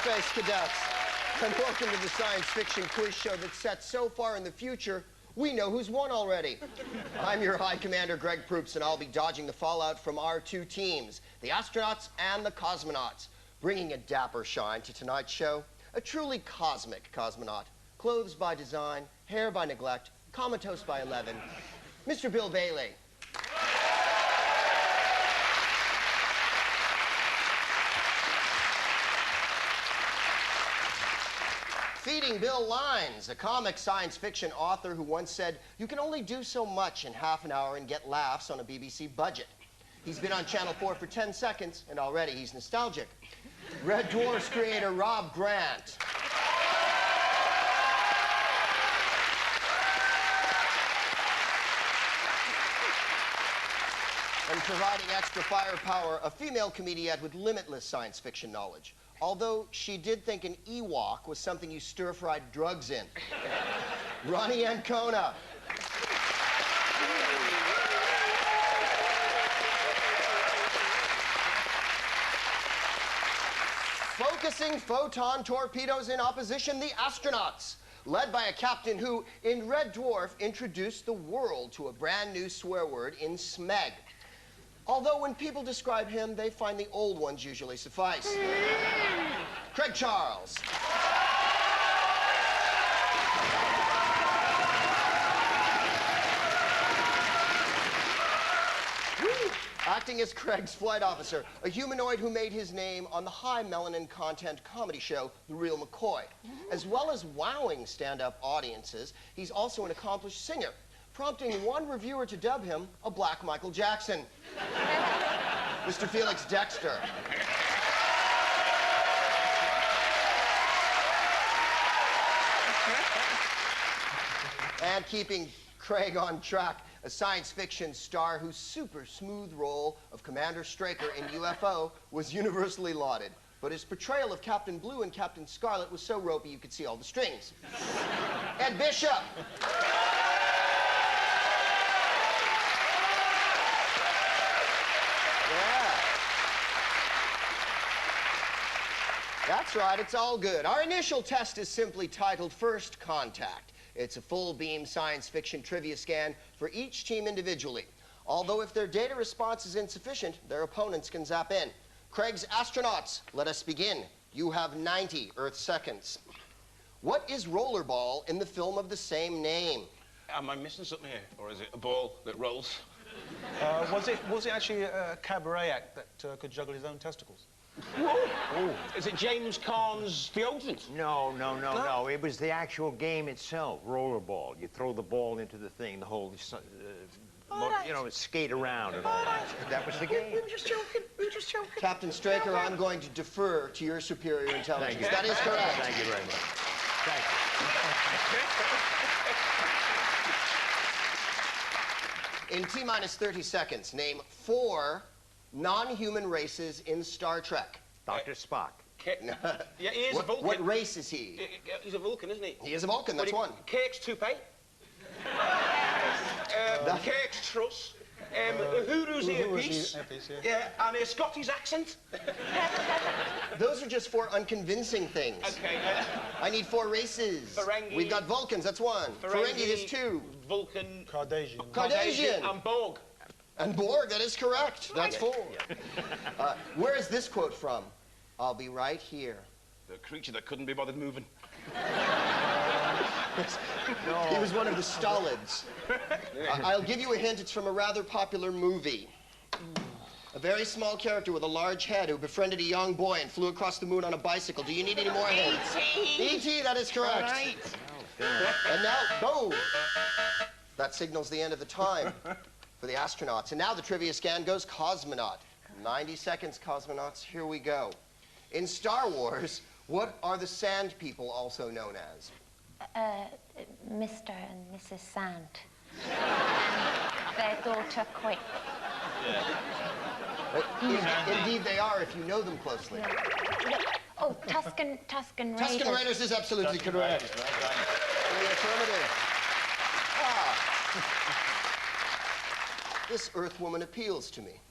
Space Cadets, and welcome to the science fiction quiz show that's set so far in the future, we know who's won already. I'm your High Commander, Greg Proops, and I'll be dodging the fallout from our two teams, the astronauts and the cosmonauts, bringing a dapper shine to tonight's show, a truly cosmic cosmonaut, clothes by design, hair by neglect, comatose by 11, Mr. Bill Bailey. Feeding Bill Lines, a comic science fiction author who once said, "You can only do so much in half an hour and get laughs on a BBC budget." He's been on Channel 4 for 10 seconds, and already he's nostalgic. Red Dwarf's creator, Rob Grant. And providing extra firepower, a female comedian with limitless science fiction knowledge. Although she did think an Ewok was something you stir-fried drugs in. Ronnie Ancona. Focusing photon torpedoes in opposition, the astronauts, led by a captain who, in Red Dwarf, introduced the world to a brand new swear word in Smeg. Although when people describe him, they find the old ones usually suffice. Craig Charles. Acting as Craig's flight officer, a humanoid who made his name on the high melanin content comedy show, The Real McCoy. As well as wowing stand-up audiences, he's also an accomplished singer, prompting one reviewer to dub him a Black Michael Jackson. Mr. Felix Dexter. And keeping Craig on track, a science fiction star whose super smooth role of Commander Straker in UFO was universally lauded. But his portrayal of Captain Blue and Captain Scarlet was so ropey you could see all the strings. Ed Bishop. That's right, it's all good. Our initial test is simply titled First Contact. It's a full-beam science fiction trivia scan for each team individually. Although if their data response is insufficient, their opponents can zap in. Craig's astronauts, let us begin. You have 90 Earth seconds. What is rollerball in the film of the same name? Am I missing something here, or is it a ball that rolls? Was it actually a cabaret act that could juggle his own testicles? Whoa. Is it James Caan's deodorant? No. It was the actual game itself, rollerball. You throw the ball into the thing, the whole, you know, skate around and all that. That was the game. We were just joking. Captain Straker, I'm going to defer to your superior intelligence. That is correct. Thank you very much. Thank you. In T-minus 30 seconds, name 4 non-human races in Star Trek. Dr. Spock. Yeah, he is a Vulcan. What race is he? He's a Vulcan, isn't he? He is a Vulcan, that's one. Kirk's toupee. Kirk's truss. Uhuru's earpiece. Yeah, and a Scottish accent. Those are just 4 unconvincing things. Okay. I need 4 races. Ferengi. We've got Vulcans, that's 1. Ferengi is 2. Vulcan. Cardassian. And Borg. And Borg, that is correct. That's 4. Where is this quote from? I'll be right here. The creature that couldn't be bothered moving. No. He was one of the Stolids. I'll give you a hint. It's from a rather popular movie. A very small character with a large head who befriended a young boy and flew across the moon on a bicycle. Do you need any more hints? E.T., that is correct. All right. And now, boom. That signals the end of the time for the astronauts. And now the trivia scan goes cosmonaut. 90 seconds, cosmonauts. Here we go. In Star Wars, what are the Sand People also known as? Mr. and Mrs. Sand. And their daughter, Quick. Indeed they are, if you know them closely. Oh, Tuscan Raiders. Tuscan Raiders is absolutely correct. In the affirmative. This Earth woman appeals to me.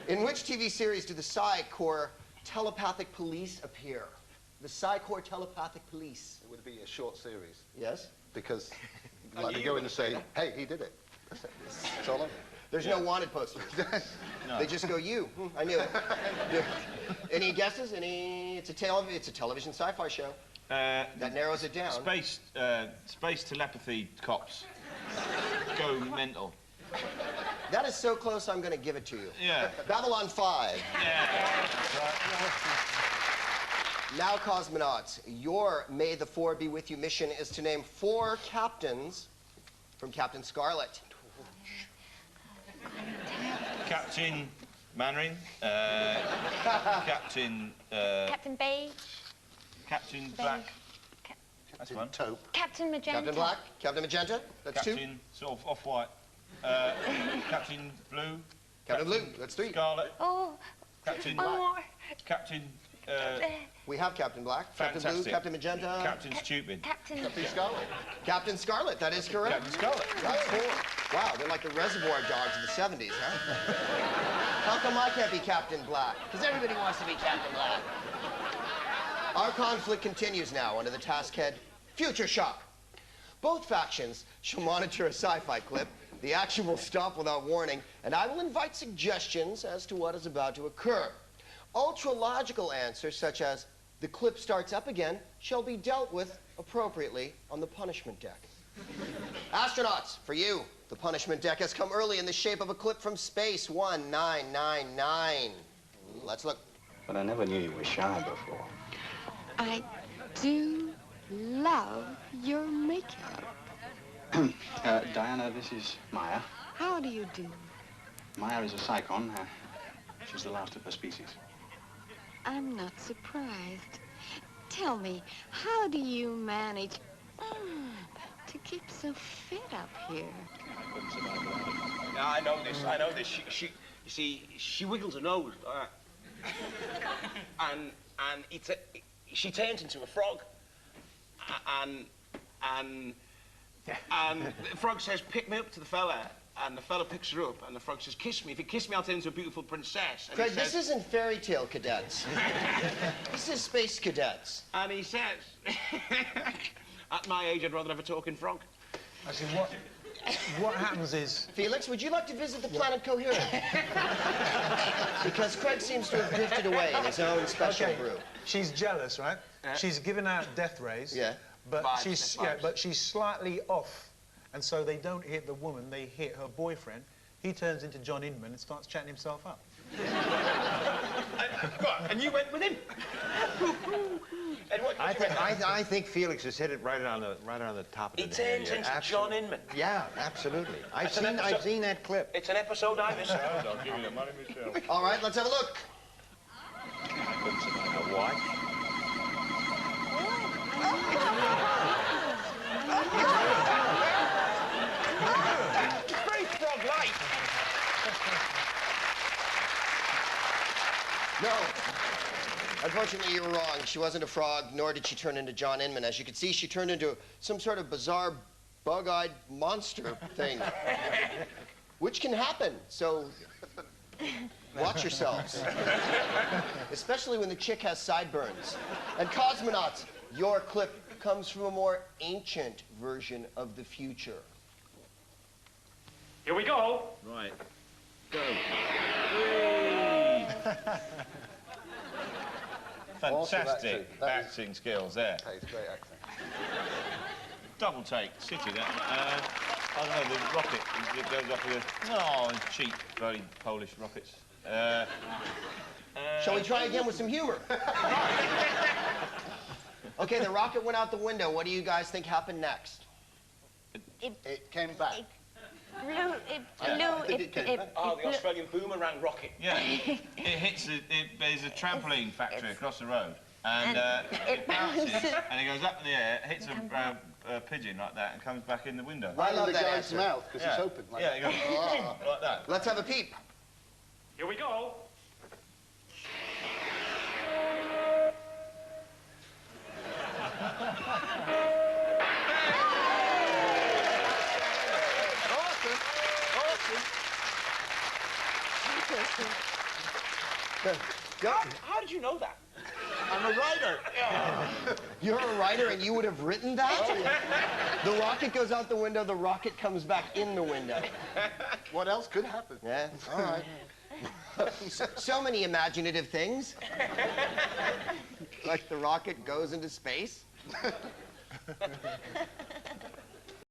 In which TV series do the Psi Corps telepathic police appear? the Psychor Telepathic Police. It would be a short series. Yes? Because like they go in and say, hey, he did it. That's all. There's no wanted poster. No. They just go, you. I knew it. Any guesses? It's a television sci-fi show. That narrows it down. Space telepathy cops go mental. That is so close, I'm going to give it to you. Yeah. Babylon 5. Yeah. Now, cosmonauts, your May the 4 be with you mission is to name 4 captains from Captain Scarlet. Captain Mannering, Captain... Captain Beige. Captain Black. That's one. Taupe. Captain Magenta. Captain Black, Captain Magenta, that's 2. Captain sort of off-white. Captain Blue. Captain Blue, that's 3. Scarlet. Oh, Captain one more. Captain... We have Captain Black, Captain Blue, Fantastic. Captain Magenta. Captain Stupid. Captain... Captain Scarlet. Captain Scarlet, that is correct. Captain Scarlet. That's 4. Wow, they're like the Reservoir Dogs of the 70s, huh? How come I can't be Captain Black? Because everybody wants to be Captain Black. Our conflict continues now under the task head, Future Shock. Both factions shall monitor a sci-fi clip. The action will stop without warning, and I will invite suggestions as to what is about to occur. Ultra-logical answers, such as, the clip starts up again, shall be dealt with appropriately on the punishment deck. Astronauts, for you, the punishment deck has come early in the shape of a clip from Space 1999. Let's look. But I never knew you were shy before. I do love your makeup. Diana, this is Maya. How do you do? Maya is a psychon. She's the last of her species. I'm not surprised. Tell me, how do you manage to keep so fit up here? Yeah, I know this. You see, she wiggles her nose, and she turns into a frog, and the frog says, "Pick me up to the fella," and the fella picks her up, and the frog says, "Kiss me. If you kiss me, I'll turn into a beautiful princess." And Craig, this isn't fairy tale cadets. This is space cadets. And he says, "At my age, I'd rather have a talking frog." Actually, what happens is... Felix, would you like to visit the planet Coherent? Because Craig seems to have drifted away in his own special brew. She's jealous, right? She's giving out death rays. Yeah. But Vibes. but she's slightly off, and so they don't hit the woman, they hit her boyfriend. He turns into John Inman and starts chatting himself up. What? And you went with him? And what, I think Felix has hit it right on the top of the He head. turns Yeah, into absolutely. John Inman. Yeah, absolutely. I've That's an episode. seen that clip. It's an episode I missed. I'll give you the money myself. All right, let's have a look. A watch. Very frog-like. No. Unfortunately, you were wrong. She wasn't a frog, nor did she turn into John Inman. As you can see, she turned into some sort of bizarre, bug-eyed monster thing. Which can happen, so watch yourselves. Especially when the chick has sideburns. And cosmonauts, your clip comes from a more ancient version of the future. Here we go. Right. Go. Fantastic acting skills there. Hey, it's great acting. Double take, city that. I don't know, the rocket, it goes off with a, cheap, very Polish rockets. Shall we try again with some humor? Okay, the rocket went out the window. What do you guys think happened next? It came back. Oh, the Australian boomerang rocket. Yeah, it hits, there's a trampoline factory across the road. And it bounces, and it goes up in the air, hits a pigeon like that, and comes back in the window. I love the that guy's answer. mouth, because it's open like Yeah, it goes like that. Let's have a peep. Here we go. How did you know that? I'm a writer. You're a writer and you would have written that? Oh, yeah. The rocket goes out the window, the rocket comes back in the window. What else could happen? Yeah, all right. So many imaginative things. Like the rocket goes into space.